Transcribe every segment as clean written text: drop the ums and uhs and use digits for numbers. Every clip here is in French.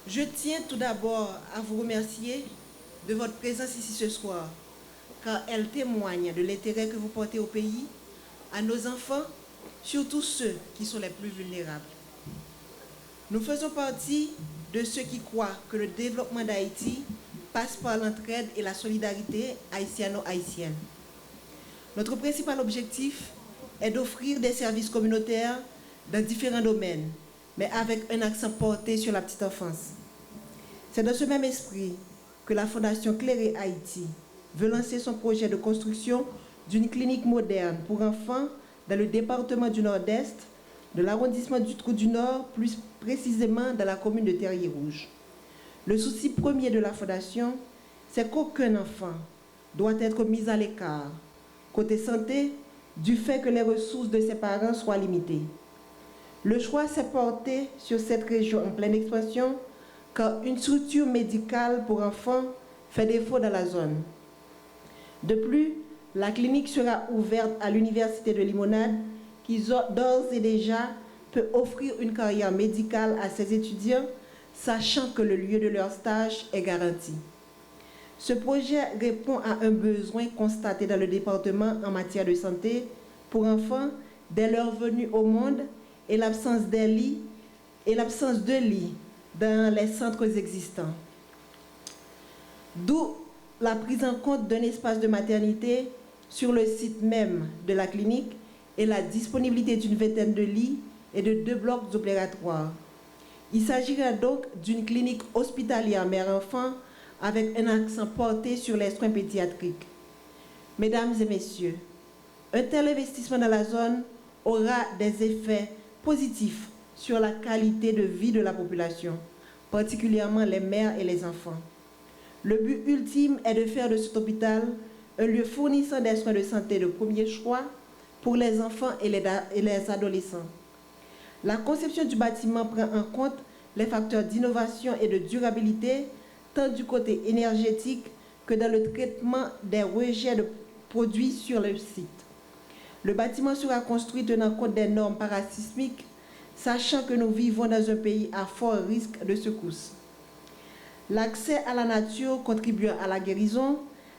Je tiens tout d'abord à vous remercier de votre présence ici ce soir, car elle témoigne de l'intérêt que vous portez au pays, à nos enfants, surtout ceux qui sont les plus vulnérables. Nous faisons partie de ceux qui croient que le développement d'Haïti passe par l'entraide et la solidarité haïtiano-haïtienne. Notre principal objectif est d'offrir des services communautaires dans différents domaines, mais avec un accent porté sur la petite enfance. C'est dans ce même esprit que la Fondation Clairer Haïti veut lancer son projet de construction d'une clinique moderne pour enfants dans le département du Nord-Est, de l'arrondissement du Trou du Nord, plus précisément dans la commune de Terrier-Rouge. Le souci premier de la Fondation, c'est qu'aucun enfant doit être mis à l'écart, côté santé, du fait que les ressources de ses parents soient limitées. Le choix s'est porté sur cette région en pleine expansion, car une structure médicale pour enfants fait défaut dans la zone. De plus, la clinique sera ouverte à l'Université de Limonade, qui d'ores et déjà peut offrir une carrière médicale à ses étudiants, sachant que le lieu de leur stage est garanti. Ce projet répond à un besoin constaté dans le département en matière de santé pour enfants dès leur venue au monde et l'absence de lits dans les centres existants. D'où la prise en compte d'un espace de maternité sur le site même de la clinique et la disponibilité d'une vingtaine de lits et de 2 blocs opératoires. Il s'agira donc d'une clinique hospitalière mère-enfant avec un accent porté sur les soins pédiatriques. Mesdames et messieurs, un tel investissement dans la zone aura des effets positifs sur la qualité de vie de la population, particulièrement les mères et les enfants. Le but ultime est de faire de cet hôpital un lieu fournissant des soins de santé de premier choix pour les enfants et les adolescents. La conception du bâtiment prend en compte les facteurs d'innovation et de durabilité, tant du côté énergétique que dans le traitement des rejets de produits sur le site. Le bâtiment sera construit tenant compte des normes parasismiques, sachant que nous vivons dans un pays à fort risque de secousses. L'accès à la nature contribuant à la guérison,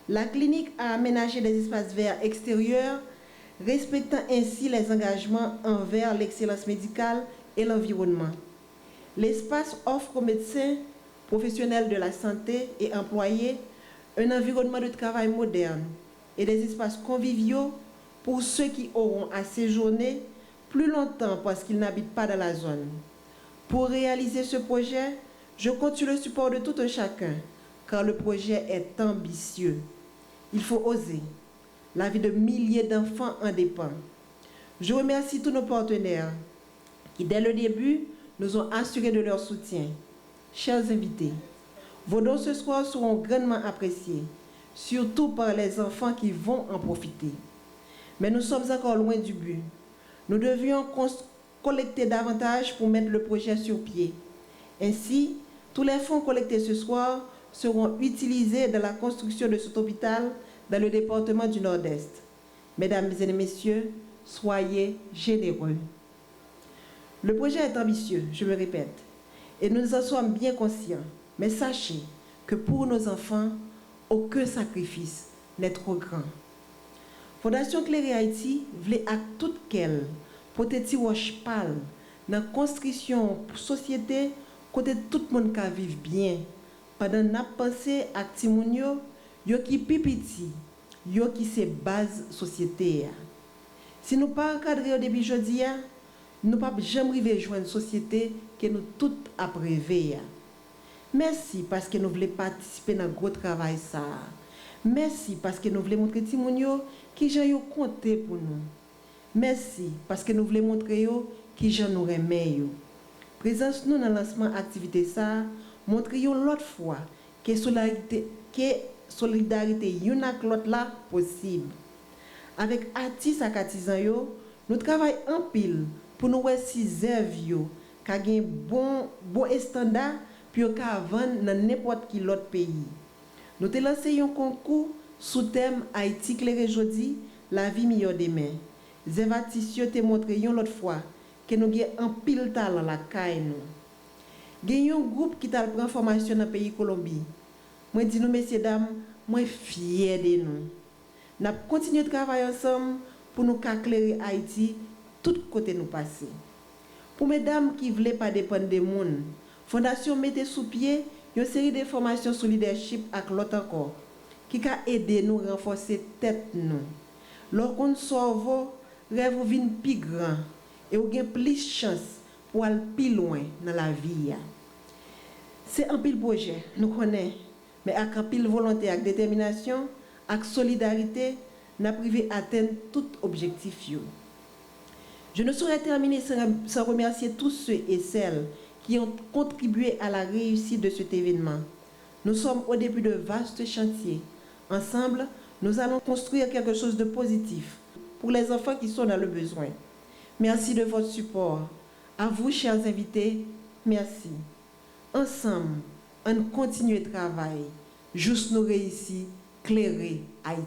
la clinique a aménagé des espaces verts extérieurs respectant ainsi les engagements envers l'excellence médicale et l'environnement. L'espace offre aux médecins, professionnels de la santé et employés un environnement de travail moderne et des espaces conviviaux pour ceux qui auront à séjourner plus longtemps parce qu'ils n'habitent pas dans la zone. Pour réaliser ce projet, je compte sur le support de tout un chacun, car le projet est ambitieux. Il faut oser. La vie de milliers d'enfants en dépend. Je remercie tous nos partenaires qui, dès le début, nous ont assuré de leur soutien. Chers invités, vos dons ce soir seront grandement appréciés, surtout par les enfants qui vont en profiter. Mais nous sommes encore loin du but. Nous devions collecter davantage pour mettre le projet sur pied. Ainsi, tous les fonds collectés ce soir seront utilisés dans la construction de cet hôpital dans le département du Nord-Est. Mesdames et messieurs, soyez généreux. Le projet est ambitieux, je me répète, et nous en sommes bien conscients. Mais sachez que pour nos enfants, aucun sacrifice n'est trop grand. Fondation Cléry Haïti voulait à toute qu'elle porter tiroche pâle dans la construction pour société côté tout le monde qui vivre bien pendant n'a pensé à Timounio yo qui pipiti yo qui c'est base société. Si nous pas encadrer au début jodi nous pas jamais arriver joindre une société que nous toutes apprévé. Merci parce que nous voulons participer dans gros travail ça. Merci parce que nous voulons montrer Timounio qui j'en yo compté pour nous. Merci parce que nous voulons montrer yo qui j'en nous remet yo. Présence nous dans le lancement activité ça, montrer yo l'autre fois que solidarité yon ak l'autre là possible. Avec artistes ak artisans yo, nous travaillons en pile pour nous voir si zèv yo ka gen bon standard puis ka vendre dans n'importe quel autre pays. Nous te lancé un concours sous thème Haïti clairé jodi, la vie meilleure demain. Zèv artistes yo te montré yon l'autre fois que nous gen en pile talent la caille nous. Gen un groupe qui t'a prend formation dans le pays Colombie. Moi dis nous messieurs dames, moi fier de nous. N'a continuer de travailler ensemble pour nous éclairer Haïti tout côté nous passer. Pour mesdames qui voulaient pas dépendre des monde, Fondation mettait sous pied une série de formations sur leadership avec l'autre encore qui a aidé nous renforcer tête nous. Lorsqu'on sauve, rêve ou vin plus grand et ou gain plus chance pour aller plus loin dans la vie. C'est un pile projet, nous connaissons, mais avec un pile volonté, avec détermination, avec solidarité, nous avons privé atteindre tout objectif. Je ne saurais terminer sans remercier tous ceux et celles qui ont contribué à la réussite de cet événement. Nous sommes au début de vastes chantiers. Ensemble, nous allons construire quelque chose de positif pour les enfants qui sont dans le besoin. Merci de votre support. À vous, chers invités, merci. Ensemble, on continue le travail. Juste nous réussir, clairer Haïti.